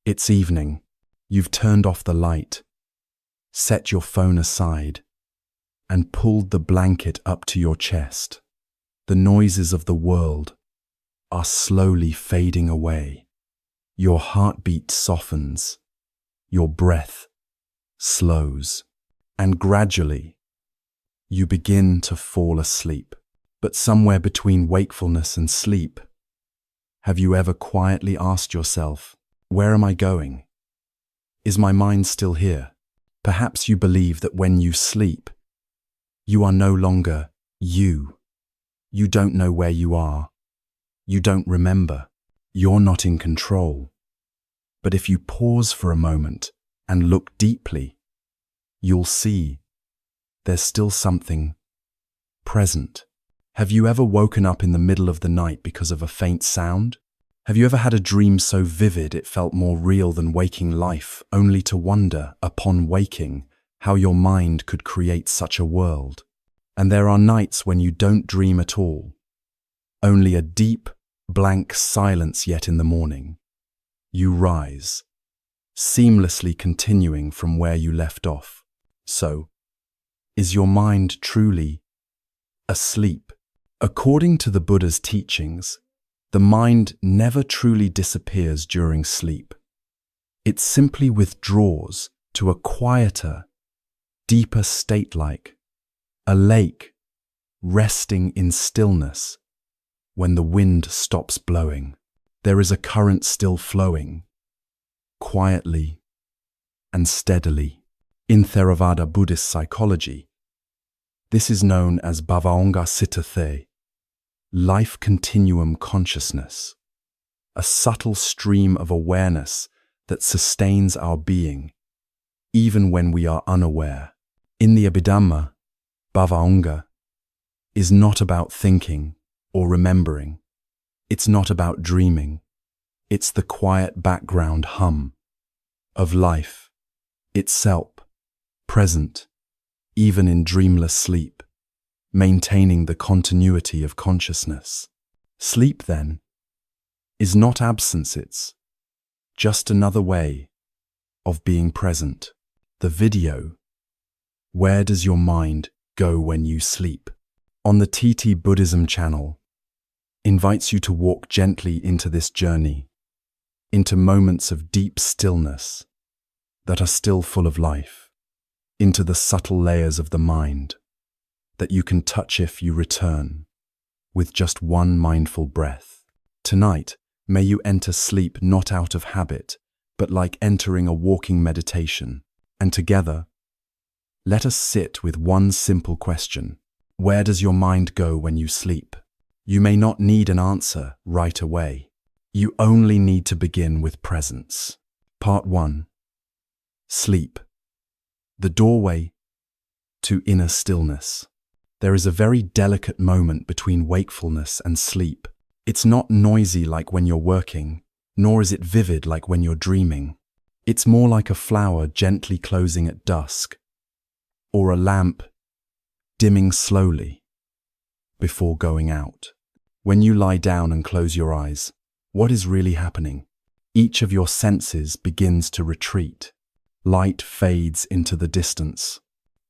It's evening. You've turned off the light, set your phone aside, and pulled the blanket up to your chest. The noises of the world are slowly fading away. Your heartbeat softens, your breath slows, and gradually you begin to fall asleep. But somewhere between wakefulness and sleep, have you ever quietly asked yourself, where am I going? Is my mind still here? Perhaps you believe that when you sleep, you are no longer you. You don't know where you are. You don't remember. You're not in control. But if you pause for a moment and look deeply, you'll see there's still something present. Have you ever woken up in the middle of the night because of a faint sound? Have you ever had a dream so vivid it felt more real than waking life, only to wonder, upon waking, how your mind could create such a world? And there are nights when you don't dream at all. Only a deep, blank silence, yet in the morning you rise, seamlessly continuing from where you left off. So, is your mind truly asleep? According to the Buddha's teachings, the mind never truly disappears during sleep. It simply withdraws to a quieter, deeper state, like a lake resting in stillness. When the wind stops blowing, there is a current still flowing, quietly and steadily. In Theravada Buddhist psychology, this is known as bhavaṅga-citta, life-continuum consciousness, a subtle stream of awareness that sustains our being, even when we are unaware. In the Abhidhamma, bhavaṅga is not about thinking or remembering. It's not about dreaming. It's the quiet background hum of life itself, present, even in dreamless sleep, maintaining the continuity of consciousness. Sleep, then, is not absence, it's just another way of being present. The video, Where Does Your Mind Go When You Sleep, on the TT-Buddhism channel, invites you to walk gently into this journey, into moments of deep stillness that are still full of life, into the subtle layers of the mind that you can touch if you return with just one mindful breath. Tonight, may you enter sleep not out of habit, but like entering a walking meditation. And together, let us sit with one simple question. Where does your mind go when you sleep? You may not need an answer right away. You only need to begin with presence. Part 1. Sleep. The doorway to inner stillness. There is a very delicate moment between wakefulness and sleep. It's not noisy like when you're working, nor is it vivid like when you're dreaming. It's more like a flower gently closing at dusk, or a lamp dimming slowly before going out. When you lie down and close your eyes, what is really happening? Each of your senses begins to retreat. Light fades into the distance.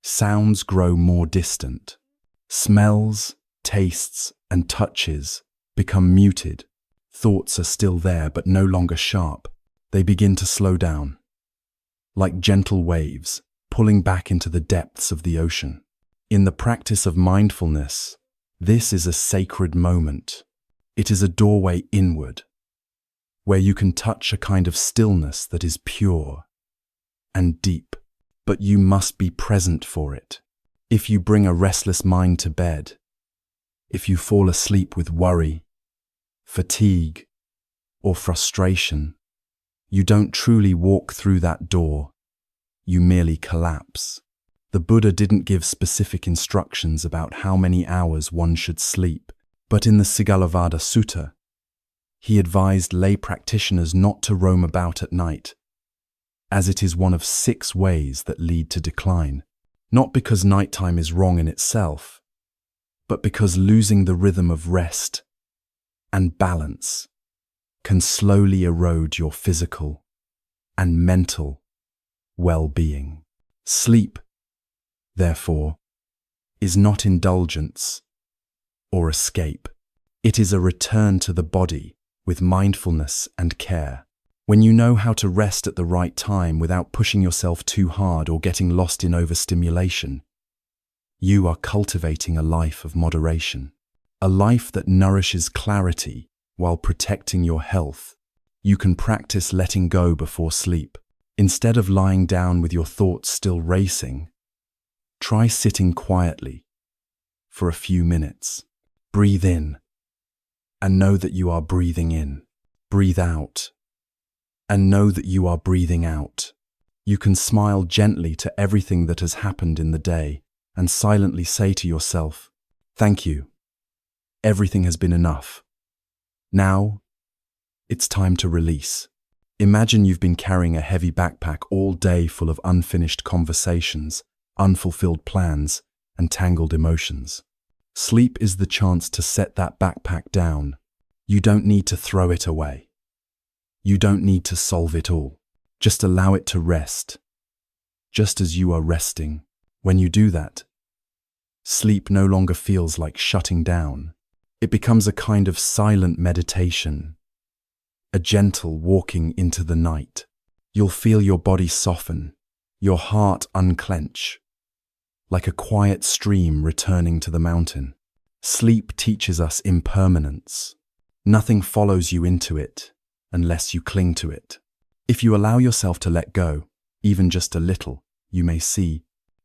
Sounds grow more distant. Smells, tastes, and touches become muted. Thoughts are still there but no longer sharp. They begin to slow down, like gentle waves pulling back into the depths of the ocean. In the practice of mindfulness, this is a sacred moment. It is a doorway inward, where you can touch a kind of stillness that is pure and deep, but you must be present for it. If you bring a restless mind to bed, if you fall asleep with worry, fatigue, or frustration, you don't truly walk through that door, you merely collapse. The Buddha didn't give specific instructions about how many hours one should sleep, but in the Sigalovada Sutta, he advised lay practitioners not to roam about at night, as it is one of 6 ways that lead to decline. Not because nighttime is wrong in itself, but because losing the rhythm of rest and balance can slowly erode your physical and mental well-being. Sleep, therefore, is not indulgence or escape. It is a return to the body with mindfulness and care. When you know how to rest at the right time without pushing yourself too hard or getting lost in overstimulation, you are cultivating a life of moderation, a life that nourishes clarity while protecting your health. You can practice letting go before sleep. Instead of lying down with your thoughts still racing, try sitting quietly for a few minutes. Breathe in and know that you are breathing in. Breathe out and know that you are breathing out. You can smile gently to everything that has happened in the day and silently say to yourself, "Thank you. Everything has been enough. Now, it's time to release." Imagine you've been carrying a heavy backpack all day full of unfinished conversations, unfulfilled plans, and tangled emotions. Sleep is the chance to set that backpack down. You don't need to throw it away. You don't need to solve it all. Just allow it to rest, just as you are resting. When you do that, sleep no longer feels like shutting down. It becomes a kind of silent meditation, a gentle walking into the night. You'll feel your body soften, your heart unclench, like a quiet stream returning to the mountain. Sleep teaches us impermanence. Nothing follows you into it unless you cling to it. If you allow yourself to let go, even just a little, you may see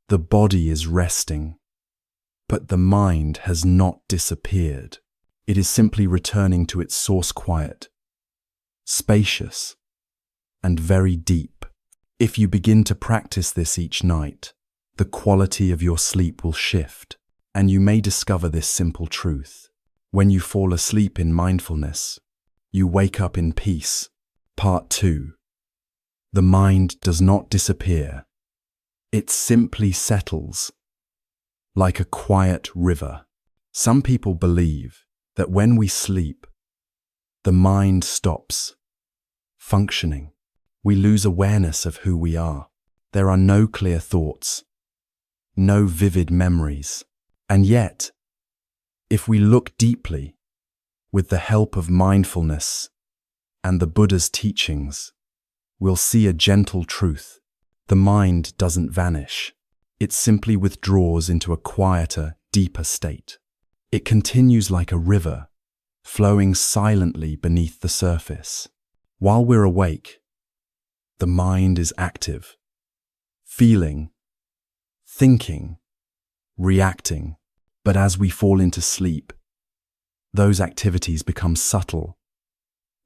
the body is resting, but the mind has not disappeared. It is simply returning to its source quiet, spacious, and very deep. If you begin to practice this each night, the quality of your sleep will shift, and you may discover this simple truth. When you fall asleep in mindfulness, you wake up in peace. Part 2. The mind does not disappear. It simply settles, like a quiet river. Some people believe that when we sleep, the mind stops functioning. We lose awareness of who we are. There are no clear thoughts, no vivid memories. And yet, if we look deeply, with the help of mindfulness and the Buddha's teachings, we'll see a gentle truth. The mind doesn't vanish. It simply withdraws into a quieter, deeper state. It continues like a river, flowing silently beneath the surface. While we're awake, the mind is active, feeling, thinking, reacting. But as we fall into sleep, those activities become subtle,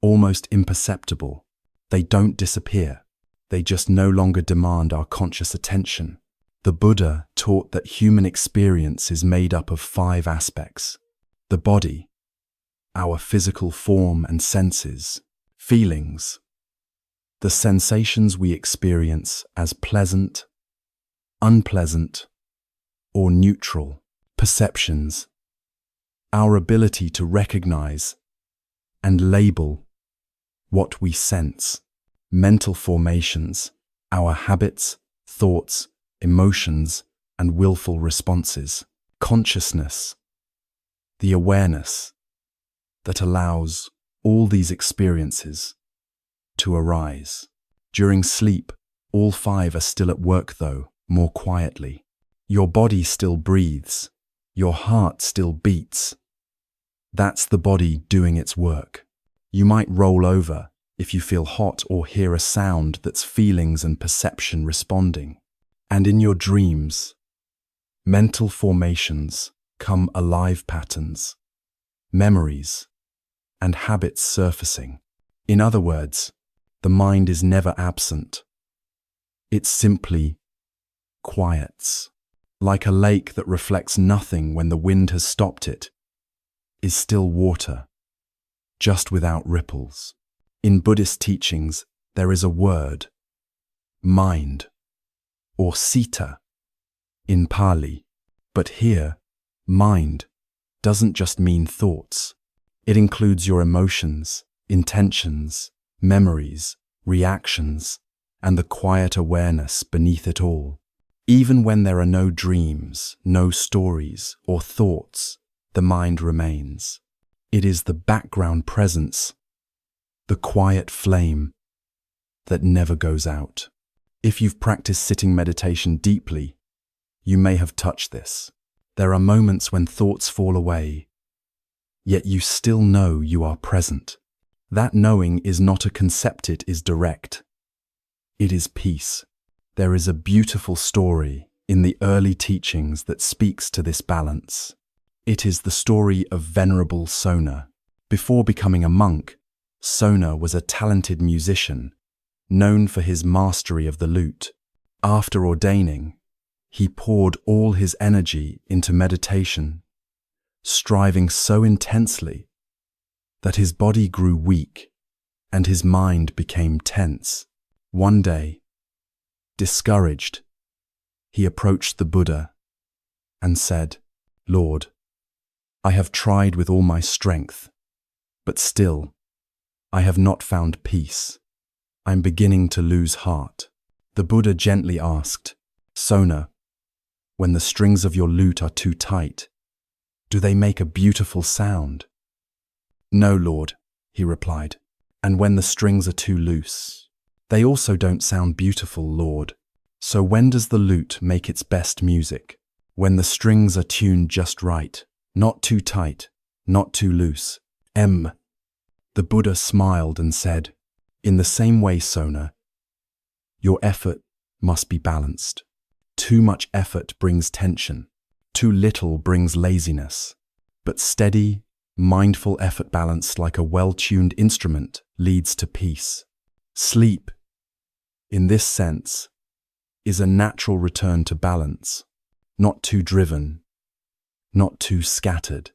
almost imperceptible. They don't disappear. They just no longer demand our conscious attention. The Buddha taught that human experience is made up of 5 aspects: the body, our physical form and senses; feelings, the sensations we experience as pleasant, unpleasant, or neutral; perceptions, our ability to recognize and label what we sense; mental formations, our habits, thoughts, emotions, and willful responses; consciousness, the awareness that allows all these experiences to arise. During sleep, all 5 are still at work, though more quietly. Your body still breathes. Your heart still beats. That's the body doing its work. You might roll over if you feel hot or hear a sound that's feelings and perception responding. And in your dreams, mental formations come alive, patterns, memories, and habits surfacing. In other words, the mind is never absent. It simply quiets. Like a lake that reflects nothing when the wind has stopped it, is still water, just without ripples. In Buddhist teachings, there is a word, mind, or citta, in Pali. But here, mind doesn't just mean thoughts. It includes your emotions, intentions, memories, reactions, and the quiet awareness beneath it all. Even when there are no dreams, no stories or thoughts, the mind remains. It is the background presence, the quiet flame that never goes out. If you've practiced sitting meditation deeply, you may have touched this. There are moments when thoughts fall away, yet you still know you are present. That knowing is not a concept, it is direct. It is peace. There is a beautiful story in the early teachings that speaks to this balance. It is the story of Venerable Sona. Before becoming a monk, Sona was a talented musician, known for his mastery of the lute. After ordaining, he poured all his energy into meditation, striving so intensely that his body grew weak and his mind became tense. One day, discouraged, he approached the Buddha and said, "Lord, I have tried with all my strength, but still, I have not found peace. I'm beginning to lose heart." The Buddha gently asked, "Sona, when the strings of your lute are too tight, do they make a beautiful sound?" "No, Lord," he replied. "And when the strings are too loose, they also don't sound beautiful, Lord. So when does the lute make its best music? When the strings are tuned just right, not too tight, not too loose." The Buddha smiled and said, "In the same way, Sona, your effort must be balanced. Too much effort brings tension. Too little brings laziness. But steady, mindful effort balanced like a well-tuned instrument leads to peace. Sleep, in this sense, is a natural return to balance, not too driven, not too scattered.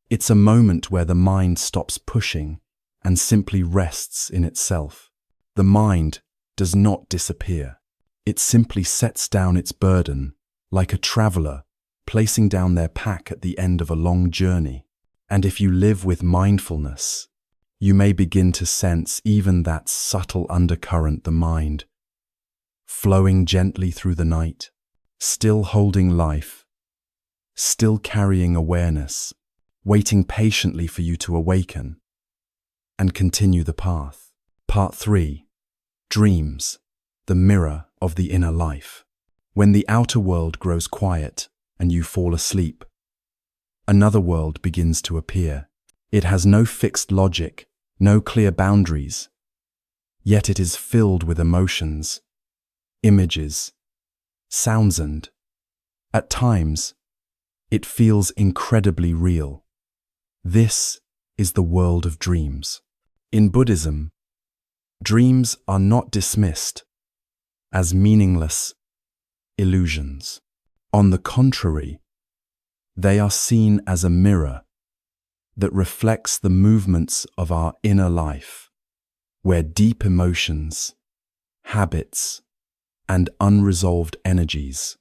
It's a moment where the mind stops pushing and simply rests in itself. The mind does not disappear. It simply sets down its burden, like a traveler placing down their pack at the end of a long journey. And if you live with mindfulness, you may begin to sense even that subtle undercurrent, the mind, flowing gently through the night, still holding life, still carrying awareness, waiting patiently for you to awaken and continue the path. Part 3. Dreams, the mirror of the inner life. When the outer world grows quiet and you fall asleep, another world begins to appear. It has no fixed logic, no clear boundaries, yet it is filled with emotions, images, sounds, and, at times, it feels incredibly real. This is the world of dreams. In Buddhism, dreams are not dismissed as meaningless illusions. On the contrary, they are seen as a mirror that reflects the movements of our inner life, where deep emotions, habits, and unresolved energies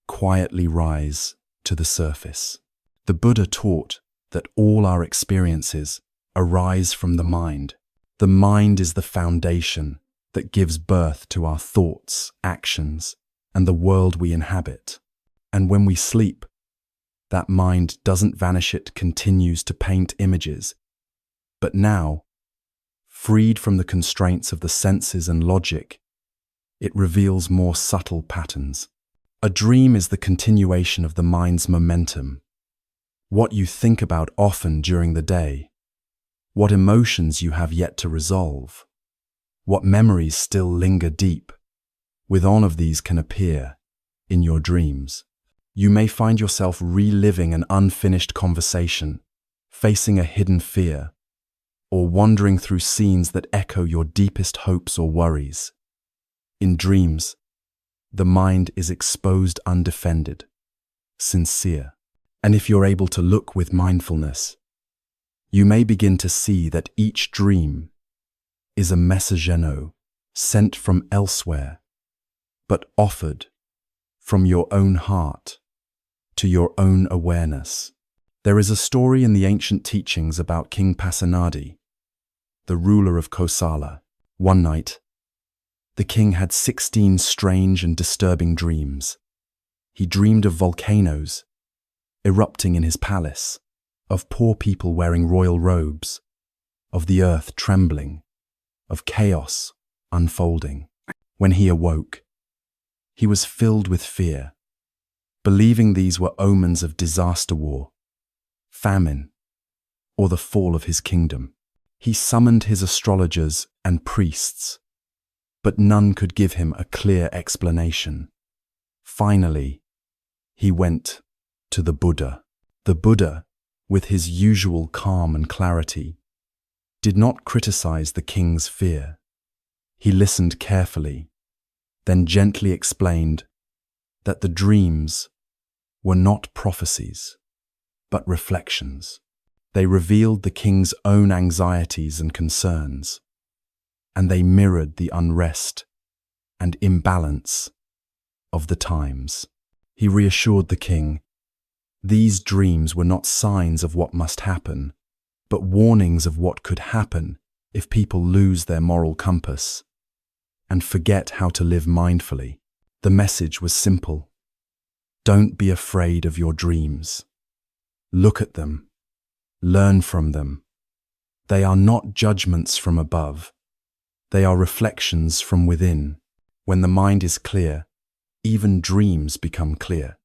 quietly rise to the surface. The Buddha taught that all our experiences arise from the mind. The mind is the foundation that gives birth to our thoughts, actions, and the world we inhabit. And when we sleep, that mind doesn't vanish, it continues to paint images. But now, freed from the constraints of the senses and logic, it reveals more subtle patterns. A dream is the continuation of the mind's momentum. What you think about often during the day, what emotions you have yet to resolve, what memories still linger deep. With all of these can appear in your dreams. You may find yourself reliving an unfinished conversation, facing a hidden fear, or wandering through scenes that echo your deepest hopes or worries. In dreams, the mind is exposed, undefended, sincere. And if you're able to look with mindfulness, you may begin to see that each dream is a messaggero sent from elsewhere, but offered from your own heart to your own awareness. There is a story in the ancient teachings about King Pasenadi, the ruler of Kosala. One night, The king had 16 strange and disturbing dreams. He dreamed of volcanoes erupting in his palace, of poor people wearing royal robes, of the earth trembling, of chaos unfolding. When he awoke, he was filled with fear, believing these were omens of disaster, war, famine, or the fall of his kingdom. He summoned his astrologers and priests, but none could give him a clear explanation. Finally, he went to the Buddha. The Buddha, with his usual calm and clarity, did not criticize the king's fear. He listened carefully, then gently explained that the dreams were not prophecies, but reflections. They revealed the king's own anxieties and concerns, and they mirrored the unrest and imbalance of the times. He reassured the king these dreams were not signs of what must happen, but warnings of what could happen if people lose their moral compass and forget how to live mindfully. The message was simple. Don't be afraid of your dreams. Look at them. Learn from them. They are not judgments from above. They are reflections from within. When the mind is clear, even dreams become clear.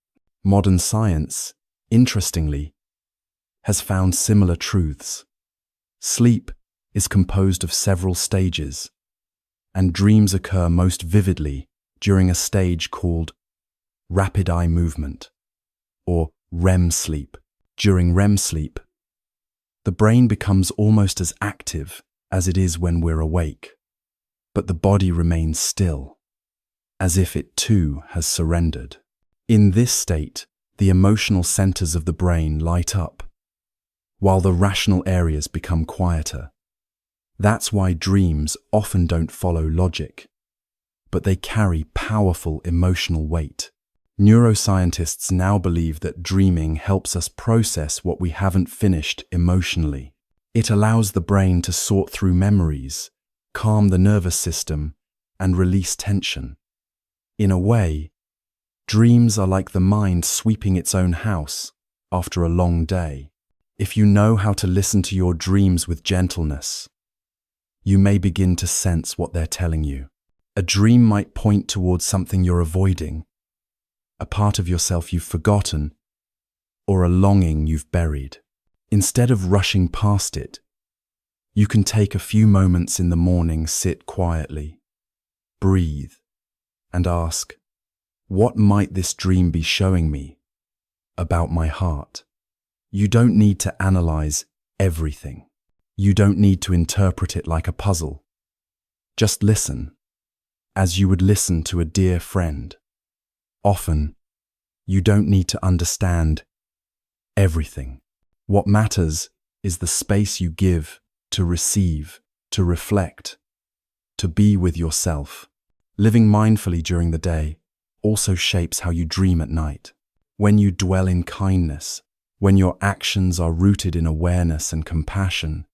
Modern science, interestingly, has found similar truths. Sleep is composed of several stages, and dreams occur most vividly during a stage called rapid eye movement, or REM sleep. During REM sleep, the brain becomes almost as active as it is when we're awake, but the body remains still, as if it too has surrendered. In this state, the emotional centers of the brain light up, while the rational areas become quieter. That's why dreams often don't follow logic, but they carry powerful emotional weight. Neuroscientists now believe that dreaming helps us process what we haven't finished emotionally. It allows the brain to sort through memories, calm the nervous system, and release tension. In a way, dreams are like the mind sweeping its own house after a long day. If you know how to listen to your dreams with gentleness, you may begin to sense what they're telling you. A dream might point towards something you're avoiding, a part of yourself you've forgotten, or a longing you've buried. Instead of rushing past it, you can take a few moments in the morning, sit quietly, breathe, and ask, what might this dream be showing me about my heart? You don't need to analyze everything. You don't need to interpret it like a puzzle. Just listen, as you would listen to a dear friend. Often, you don't need to understand everything. What matters is the space you give to receive, to reflect, to be with yourself. Living mindfully during the day also shapes how you dream at night. When you dwell in kindness, when your actions are rooted in awareness and compassion,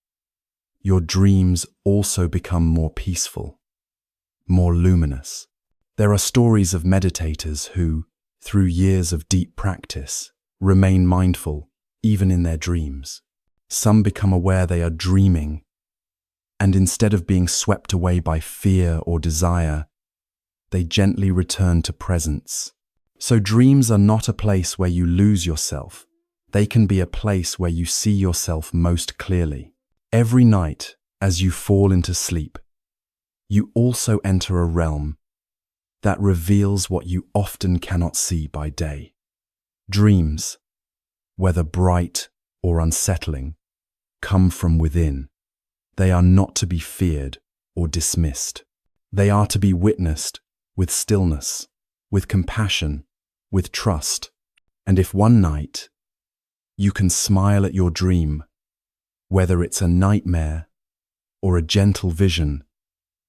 your dreams also become more peaceful, more luminous. There are stories of meditators who, through years of deep practice, remain mindful even in their dreams. Some become aware they are dreaming, and instead of being swept away by fear or desire, they gently return to presence. So dreams are not a place where you lose yourself. They can be a place where you see yourself most clearly. Every night, as you fall into sleep, you also enter a realm that reveals what you often cannot see by day. Dreams, whether bright or unsettling, come from within. They are not to be feared or dismissed. They are to be witnessed with stillness, with compassion, with trust. And if one night you can smile at your dream, whether it's a nightmare or a gentle vision,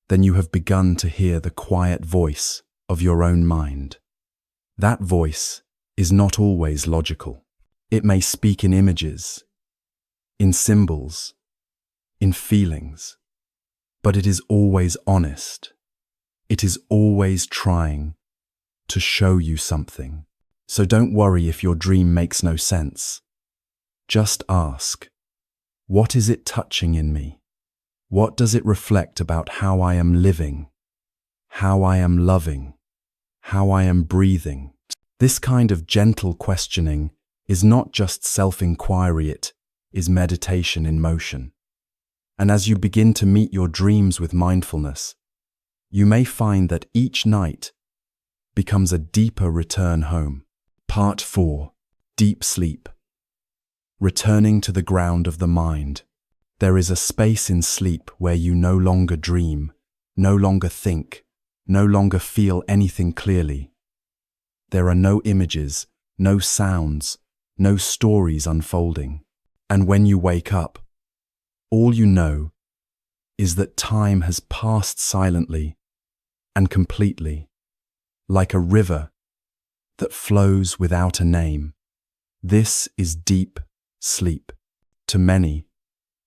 then you have begun to hear the quiet voice of your own mind. That voice is not always logical. It may speak in images, in symbols, in feelings, but it is always honest. It is always trying to show you something. So don't worry if your dream makes no sense. Just ask, what is it touching in me? What does it reflect about how I am living, how I am loving, how I am breathing? This kind of gentle questioning is not just self-inquiry, it is meditation in motion. And as you begin to meet your dreams with mindfulness, you may find that each night becomes a deeper return home. Part 4. Deep sleep. Returning to the ground of the mind. There is a space in sleep where you no longer dream, no longer think, no longer feel anything clearly. There are no images, no sounds, no stories unfolding. And when you wake up, all you know is that time has passed silently and completely, like a river that flows without a name. This is deep sleep. To many,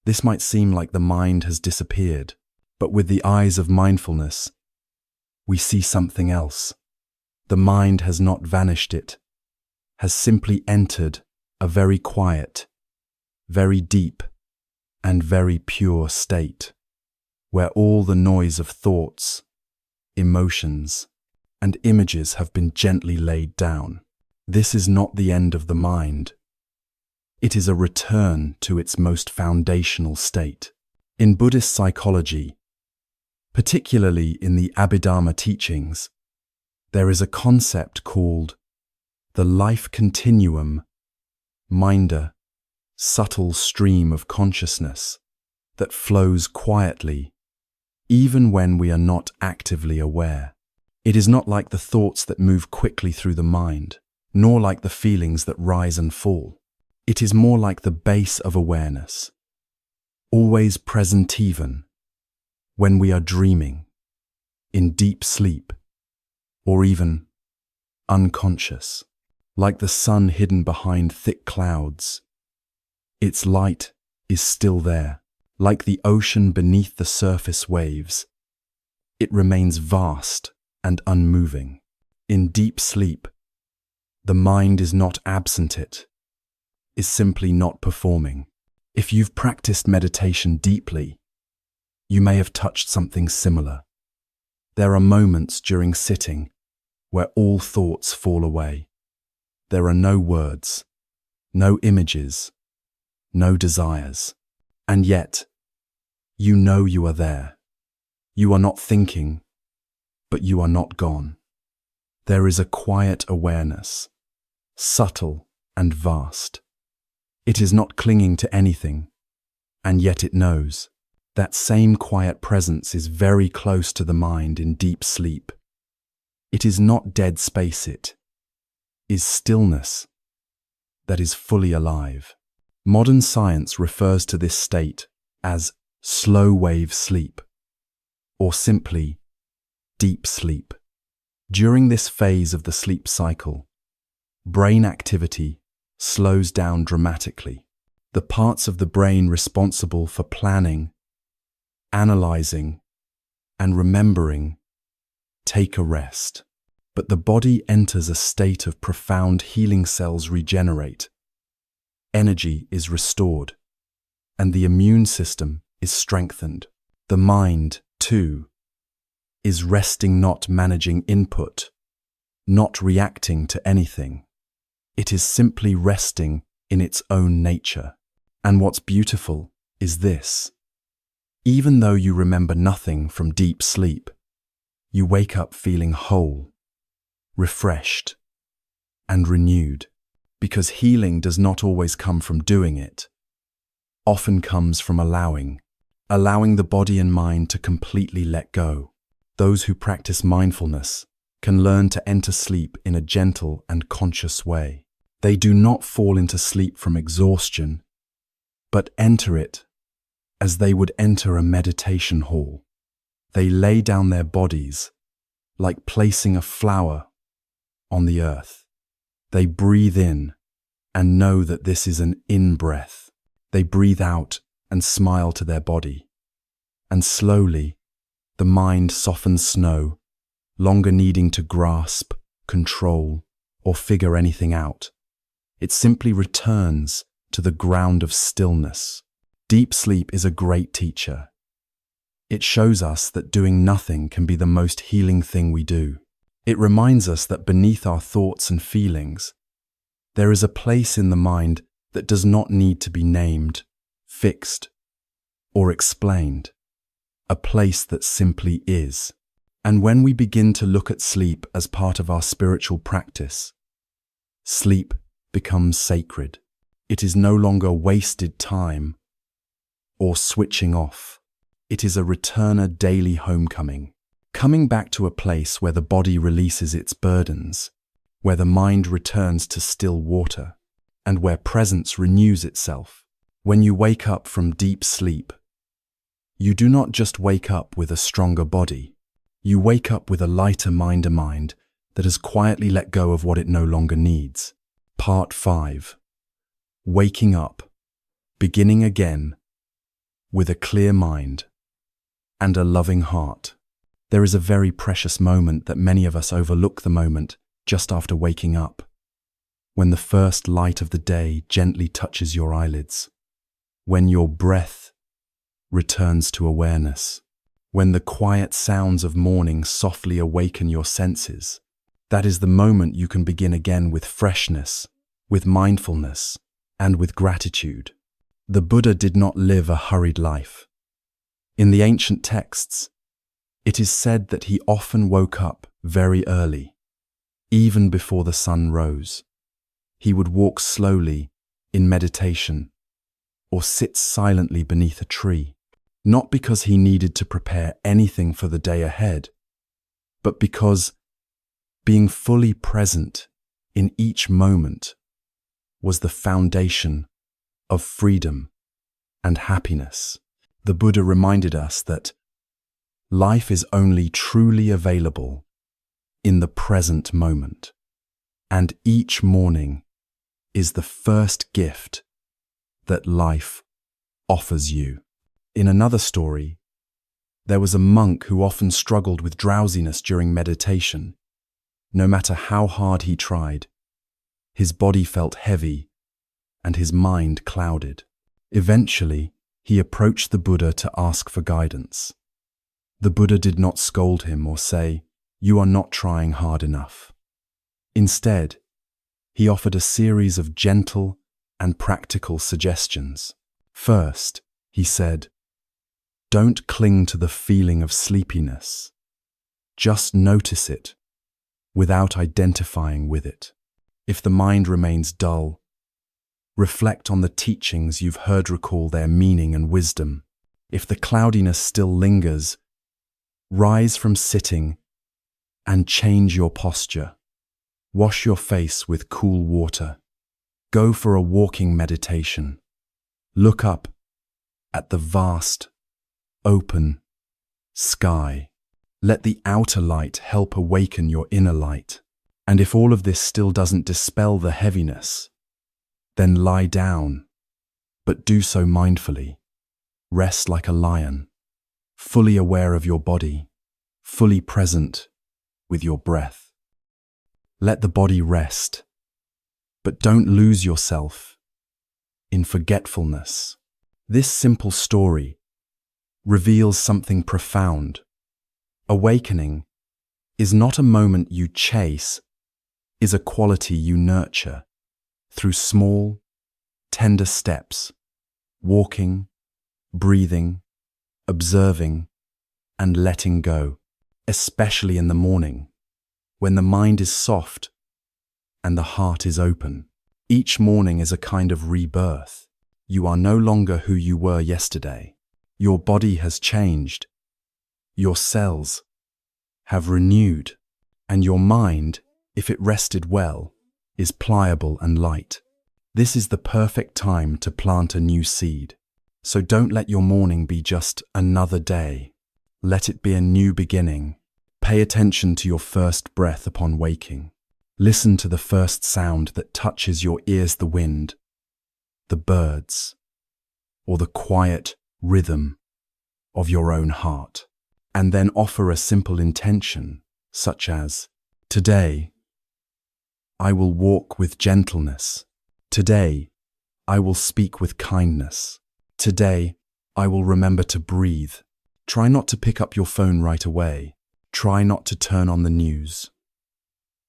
this might seem like the mind has disappeared, but with the eyes of mindfulness, we see something else. The mind has not vanished, it has simply entered a very quiet, very deep, and very pure state, where all the noise of thoughts, emotions, and images have been gently laid down. This is not the end of the mind. It is a return to its most foundational state. In Buddhist psychology, particularly in the Abhidhamma teachings, there is a concept called the life-continuum, minder, subtle stream of consciousness that flows quietly, even when we are not actively aware. It is not like the thoughts that move quickly through the mind, nor like the feelings that rise and fall. It is more like the base of awareness, always present even when we are dreaming, in deep sleep, or even unconscious. Like the sun hidden behind thick clouds, its light is still there. Like the ocean beneath the surface waves, it remains vast and unmoving. In deep sleep, the mind is not absent, it is simply not performing. If you've practiced meditation deeply, you may have touched something similar. There are moments during sitting where all thoughts fall away. There are no words, no images, no desires. And yet, you know you are there. You are not thinking, but you are not gone. There is a quiet awareness, subtle and vast. It is not clinging to anything, and yet it knows. That same quiet presence is very close to the mind in deep sleep. It is not dead space, it is stillness that is fully alive. Modern science refers to this state as slow wave sleep, or simply deep sleep. During this phase of the sleep cycle, brain activity slows down dramatically. The parts of the brain responsible for planning, analyzing, and remembering take a rest. But the body enters a state of profound healing. Cells regenerate, energy is restored, and the immune system is strengthened. The mind, too, is resting, not managing input, not reacting to anything. It is simply resting in its own nature. And what's beautiful is this. Even though you remember nothing from deep sleep, you wake up feeling whole, refreshed, and renewed. Because healing does not always come from doing it, often comes from allowing the body and mind to completely let go. Those who practice mindfulness can learn to enter sleep in a gentle and conscious way. They do not fall into sleep from exhaustion, but enter it as they would enter a meditation hall. They lay down their bodies like placing a flower on the earth. They breathe in and know that this is an in-breath. They breathe out and smile to their body. And slowly, the mind softens snow longer needing to grasp, control, or figure anything out. It simply returns to the ground of stillness. Deep sleep is a great teacher. It shows us that doing nothing can be the most healing thing we do. It reminds us that beneath our thoughts and feelings, there is a place in the mind that does not need to be named, fixed, or explained. A place that simply is. And when we begin to look at sleep as part of our spiritual practice, sleep becomes sacred. It is no longer wasted time or switching off. It is a returner daily homecoming, coming back to a place where the body releases its burdens, where the mind returns to still water, and where presence renews itself. When you wake up from deep sleep, you do not just wake up with a stronger body. You wake up with a lighter mind that has quietly let go of what it no longer needs. Part 5. Waking up, beginning again, with a clear mind and a loving heart. There is a very precious moment that many of us overlook, the moment just after waking up, when the first light of the day gently touches your eyelids, when your breath returns to awareness, when the quiet sounds of morning softly awaken your senses. That is the moment you can begin again with freshness, with mindfulness, and with gratitude. The Buddha did not live a hurried life. In the ancient texts, it is said that he often woke up very early, even before the sun rose. He would walk slowly in meditation or sit silently beneath a tree, not because he needed to prepare anything for the day ahead, but because being fully present in each moment was the foundation of freedom and happiness. The Buddha reminded us that life is only truly available in the present moment, and each morning is the first gift that life offers you. In another story, there was a monk who often struggled with drowsiness during meditation. No matter how hard he tried, his body felt heavy and his mind clouded. Eventually, he approached the Buddha to ask for guidance. The Buddha did not scold him or say, "You are not trying hard enough." Instead, he offered a series of gentle and practical suggestions. First, he said, "Don't cling to the feeling of sleepiness. Just notice it without identifying with it. If the mind remains dull, reflect on the teachings you've heard, recall their meaning and wisdom. If the cloudiness still lingers, rise from sitting and change your posture. Wash your face with cool water. Go for a walking meditation. Look up at the vast, open sky. Let the outer light help awaken your inner light. And if all of this still doesn't dispel the heaviness, then lie down, but do so mindfully. Rest like a lion, fully aware of your body, fully present with your breath. Let the body rest, but don't lose yourself in forgetfulness." This simple story reveals something profound. Awakening is not a moment you chase, is a quality you nurture through small, tender steps, walking, breathing, observing, and letting go, especially in the morning, when the mind is soft and the heart is open. Each morning is a kind of rebirth. You are no longer who you were yesterday. Your body has changed. Your cells have renewed, and your mind, if it rested well, is pliable and light. This is the perfect time to plant a new seed. So don't let your morning be just another day. Let it be a new beginning. Pay attention to your first breath upon waking. Listen to the first sound that touches your ears, the wind, the birds, or the quiet rhythm of your own heart. And then offer a simple intention, such as, "Today, I will walk with gentleness. Today, I will speak with kindness. Today, I will remember to breathe." Try not to pick up your phone right away. Try not to turn on the news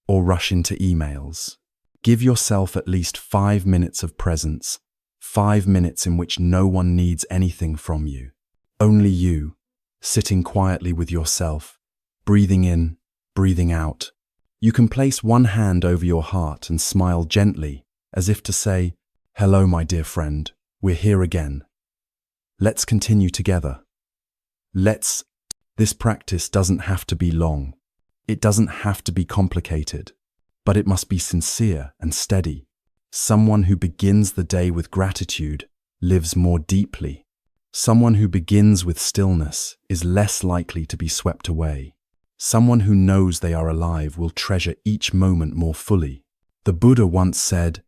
or rush into emails. Give yourself at least 5 minutes of presence, 5 minutes in which no one needs anything from you. Only you, sitting quietly with yourself, breathing in, breathing out. You can place one hand over your heart and smile gently, as if to say, "Hello, my dear friend, we're here again. Let's continue together. This practice doesn't have to be long. It doesn't have to be complicated, but it must be sincere and steady. Someone who begins the day with gratitude lives more deeply. Someone who begins with stillness is less likely to be swept away. Someone who knows they are alive will treasure each moment more fully. The Buddha once said,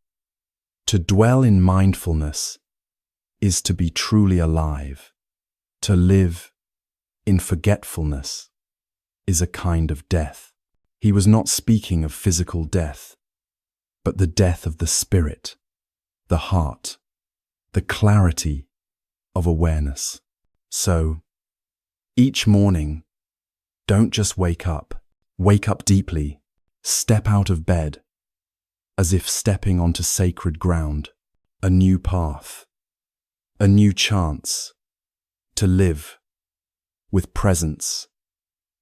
"To dwell in mindfulness is to be truly alive. To live in forgetfulness is a kind of death." He was not speaking of physical death, but the death of the spirit, the heart, the clarity of awareness. So, each morning, don't just wake up deeply, step out of bed, as if stepping onto sacred ground, a new path, a new chance to live with presence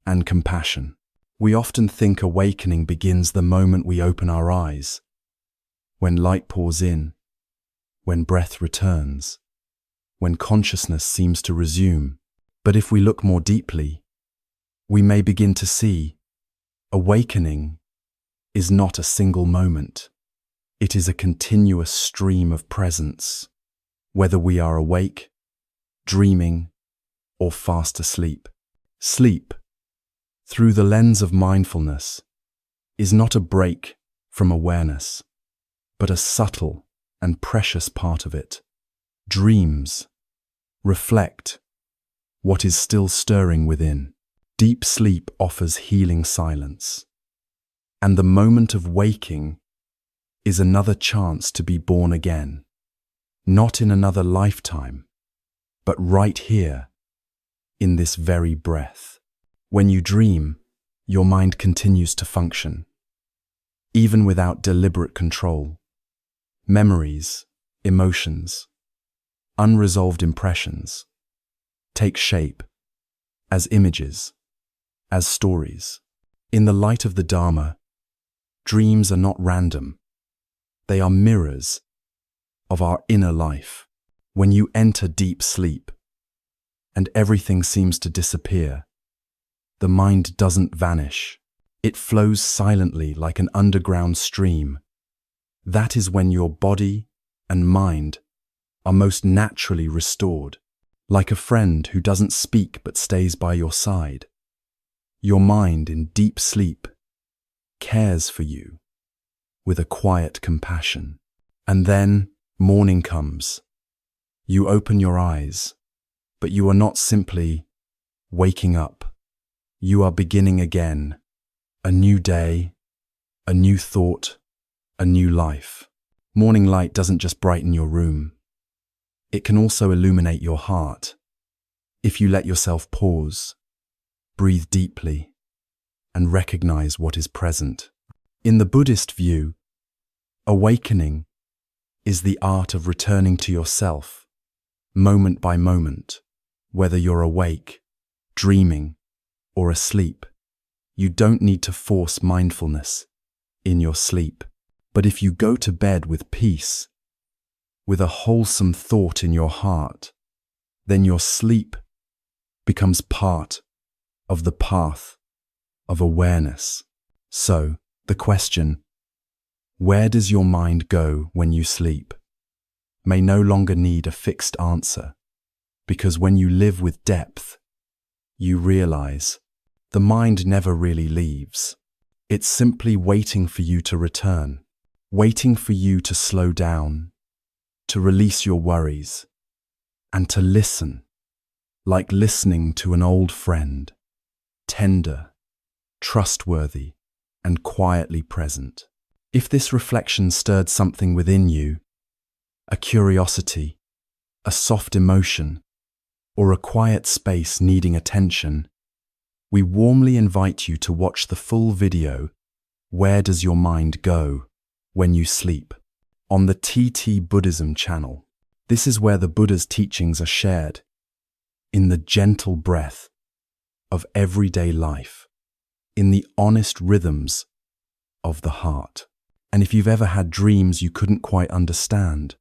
and compassion. We often think awakening begins the moment we open our eyes, when light pours in, when breath returns, when consciousness seems to resume. But if we look more deeply, we may begin to see awakening is not a single moment. It is a continuous stream of presence, whether we are awake, dreaming, or fast asleep. Sleep, through the lens of mindfulness, is not a break from awareness, but a subtle and precious part of it. Dreams reflect what is still stirring within. Deep sleep offers healing silence, and the moment of waking is another chance to be born again, not in another lifetime, but right here, in this very breath. When you dream, your mind continues to function, even without deliberate control. Memories, emotions, unresolved impressions take shape as images, as stories. In the light of the Dharma, dreams are not random. They are mirrors of our inner life. When you enter deep sleep and everything seems to disappear, the mind doesn't vanish. It flows silently like an underground stream. That is when your body and mind are most naturally restored, like a friend who doesn't speak but stays by your side. Your mind in deep sleep cares for you with a quiet compassion. And then morning comes. You open your eyes, but you are not simply waking up. You are beginning again, a new day, a new thought, a new life. Morning light doesn't just brighten your room. It can also illuminate your heart. If you let yourself pause, breathe deeply, and recognize what is present. In the Buddhist view, awakening is the art of returning to yourself, moment by moment, whether you're awake, dreaming, or asleep. You don't need to force mindfulness in your sleep. But if you go to bed with peace, with a wholesome thought in your heart, then your sleep becomes part of the path of awareness. So, the question, where does your mind go when you sleep, may no longer need a fixed answer, because when you live with depth, you realize the mind never really leaves. It's simply waiting for you to return, waiting for you to slow down, to release your worries, and to listen, like listening to an old friend, tender trustworthy, and quietly present. If this reflection stirred something within you, a curiosity, a soft emotion, or a quiet space needing attention, we warmly invite you to watch the full video, Where Does Your Mind Go When You Sleep?, on the TT-Buddhism channel. This is where the Buddha's teachings are shared, in the gentle breath of everyday life, in the honest rhythms of the heart. And if you've ever had dreams you couldn't quite understand,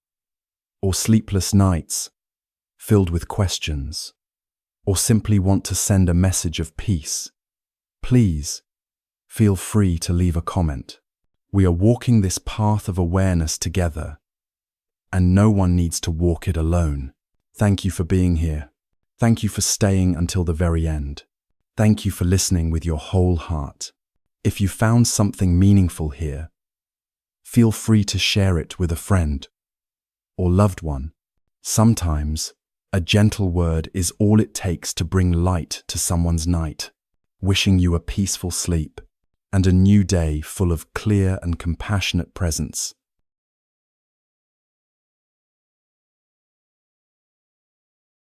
or sleepless nights filled with questions, or simply want to send a message of peace, please feel free to leave a comment. We are walking this path of awareness together, and no one needs to walk it alone. Thank you for being here. Thank you for staying until the very end. Thank you for listening with your whole heart. If you found something meaningful here, feel free to share it with a friend or loved one. Sometimes, a gentle word is all it takes to bring light to someone's night. Wishing you a peaceful sleep and a new day full of clear and compassionate presence.